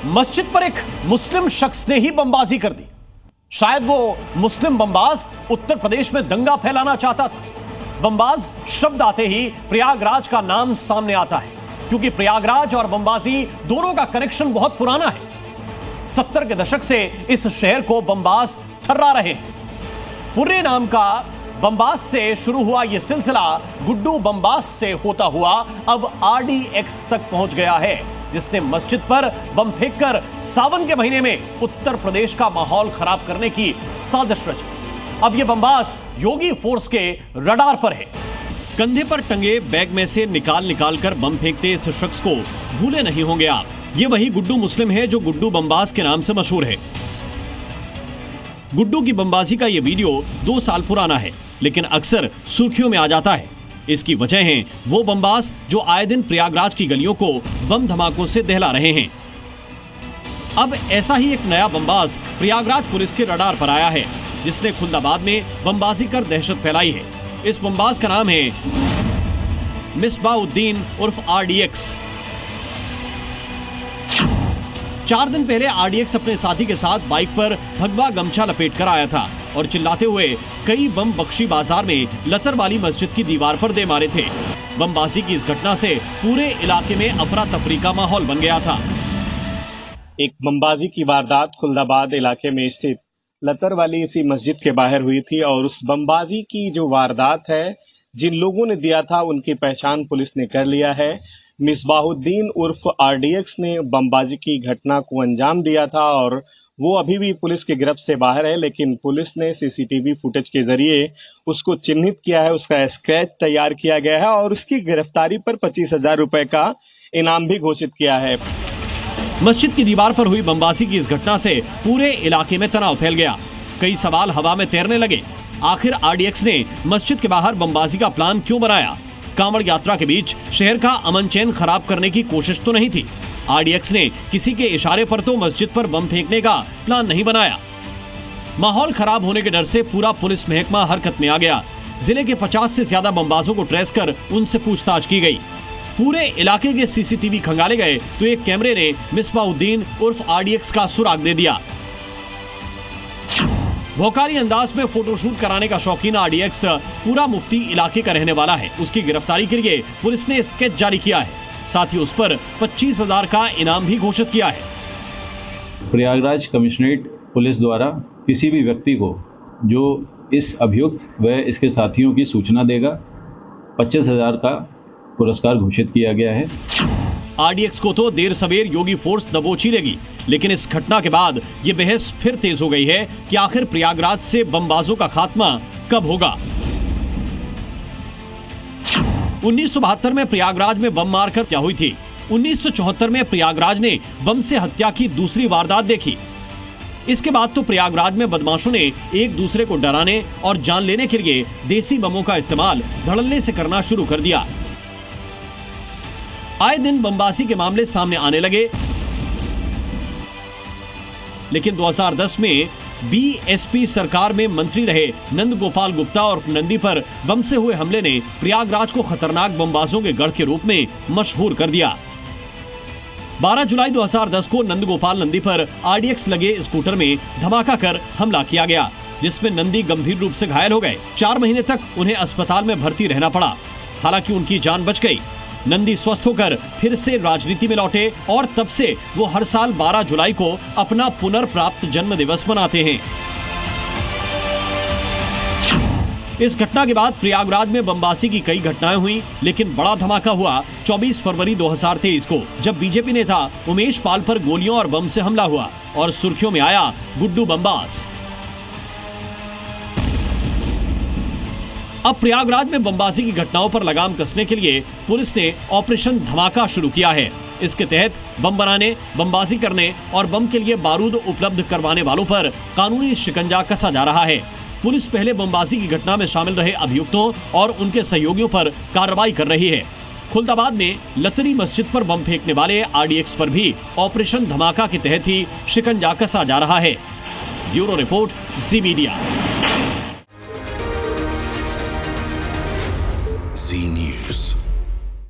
मस्जिद पर एक मुस्लिम शख्स ने ही बमबाजी कर दी। शायद वो मुस्लिम बमबाज उत्तर प्रदेश में दंगा फैलाना चाहता था। बमबाज शब्द आते ही प्रयागराज का नाम सामने आता है, क्योंकि प्रयागराज और बमबाजी दोनों का कनेक्शन बहुत पुराना है। 70 के दशक से इस शहर को बमबाज थर्रा रहे हैं। पुर्रे नाम का बमबाज से शुरू हुआ यह सिलसिला गुड्डू बमबाज से होता हुआ अब RDX तक पहुंच गया है, जिसने मस्जिद पर बम फेंककर सावन के महीने में उत्तर प्रदेश का माहौल खराब करने की साजिश रची। अब यह बमबाज योगी फोर्स के रडार पर है। कंधे पर टंगे बैग में से निकाल कर बम फेंकते इस शख्स को भूले नहीं होंगे आप। ये वही गुड्डू मुस्लिम है जो गुड्डू बमबाज के नाम से मशहूर है। गुड्डू की बमबाजी का यह वीडियो 2 साल पुराना है, लेकिन अक्सर सुर्खियों में आ जाता है। इसकी वजह है वो बमबाज जो आए दिन प्रयागराज की गलियों को बम धमाकों से दहला रहे हैं। अब ऐसा ही एक नया बमबाज प्रयागराज पुलिस के रडार पर आया है, जिसने खुलदाबाद में बमबाजी कर दहशत फैलाई है। इस बमबाज का नाम है मिसबाउद्दीन उर्फ RDX। 4 दिन पहले RDX अपने साथी के साथ बाइक पर भगवा गमछा लपेट कर आया था और चिल्लाते हुए कई बम बख्शी बाजार में लतर वाली मस्जिद की दीवार पर दे मारे थे। बमबाजी की इस घटना से पूरे इलाके में अफरा तफरी का माहौल बन गया था। एक बमबाजी की वारदात खुलदाबाद इलाके में स्थित लतर वाली इसी मस्जिद के बाहर हुई थी और उस बमबाजी की जो वारदात है, जिन लोगों ने दिया था उनकी पहचान पुलिस ने कर लिया है। मिसबाहुद्दीन उर्फ RDX ने बमबाजी की घटना को अंजाम दिया था और वो अभी भी पुलिस की गिरफ्त से बाहर है, लेकिन पुलिस ने CCTV फुटेज के जरिए उसको चिन्हित किया है, उसका स्केच तैयार किया गया है और उसकी गिरफ्तारी पर 25,000 रुपए का इनाम भी घोषित किया है। मस्जिद की दीवार पर हुई बमबाजी की इस घटना से पूरे इलाके में तनाव फैल गया। कई सवाल हवा में तैरने लगे। आखिर RDX ने मस्जिद के बाहर बमबाजी का प्लान क्यों बनाया? कांवड़ यात्रा के बीच शहर का अमन चैन खराब करने की कोशिश तो नहीं थी। RDX ने किसी के इशारे पर तो मस्जिद पर बम फेंकने का प्लान नहीं बनाया। माहौल खराब होने के डर से पूरा पुलिस महकमा हरकत में आ गया। जिले के 50 से ज्यादा बमबाजों को ट्रेस कर उनसे पूछताछ की गई। पूरे इलाके के CCTV खंगाले गए तो एक कैमरे ने मिसबाउद्दीन उर्फ RDX का सुराग दे दिया। भौकाली अंदाज में फोटोशूट कराने का शौकीन RDX पूरा मुफ्ती इलाके का रहने वाला है। उसकी गिरफ्तारी के लिए पुलिस ने स्केच जारी किया है, साथ ही उस पर 25,000 का इनाम भी घोषित किया है। प्रयागराज कमिश्नरेट पुलिस द्वारा किसी भी व्यक्ति को जो इस अभियुक्त व इसके साथियों की सूचना देगा 25,000 का पुरस्कार घोषित किया गया है। RDX को तो देर सवेर योगी फोर्स दबोच ही लेगी, लेकिन इस घटना के बाद ये बहस फिर तेज हो गई है कि आखिर प्रयागराज से बमबाजों का खात्मा कब होगा। 1972 में प्रयागराज में बम मारकर हत्या हुई थी। 1974 में प्रयागराज ने बम से हत्या की दूसरी वारदात देखी। इसके बाद तो प्रयागराज में बदमाशों ने एक दूसरे को डराने और जान लेने के लिए देसी बमों का इस्तेमाल धड़ल्ले से करना शुरू कर दिया। आए दिन बमबाजी के मामले सामने आने लगे, लेकिन 2010 में BSP सरकार में मंत्री रहे नंद गोपाल गुप्ता और नंदी पर बम से हुए हमले ने प्रयागराज को खतरनाक बमबाजों के गढ़ के रूप में मशहूर कर दिया। 12 जुलाई 2010 को नंद गोपाल नंदी पर RDX लगे स्कूटर में धमाका कर हमला किया गया, जिसमें नंदी गंभीर रूप से घायल हो गए। 4 महीने तक उन्हें अस्पताल में भर्ती रहना पड़ा। हालांकि उनकी जान बच गई। नंदी स्वस्थ होकर फिर से राजनीति में लौटे और तब से वो हर साल 12 जुलाई को अपना पुनर्प्राप्त जन्म दिवस मनाते हैं। इस घटना के बाद प्रयागराज में बमबाजी की कई घटनाएं हुई, लेकिन बड़ा धमाका हुआ 24 फरवरी 2023 को, जब बीजेपी नेता उमेश पाल पर गोलियों और बम से हमला हुआ और सुर्खियों में आया गुड्डू बमबाज। अब प्रयागराज में बमबाजी की घटनाओं पर लगाम कसने के लिए पुलिस ने ऑपरेशन धमाका शुरू किया है। इसके तहत बम बनाने, बमबाजी करने और बम के लिए बारूद उपलब्ध करवाने वालों पर कानूनी शिकंजा कसा जा रहा है। पुलिस पहले बमबाजी की घटना में शामिल रहे अभियुक्तों और उनके सहयोगियों पर कार्रवाई कर रही है। खुलदाबाद में लतरी मस्जिद पर बम फेंकने वाले RDX पर भी ऑपरेशन धमाका के तहत ही शिकंजा कसा जा रहा है। ब्यूरो रिपोर्ट, जी मीडिया।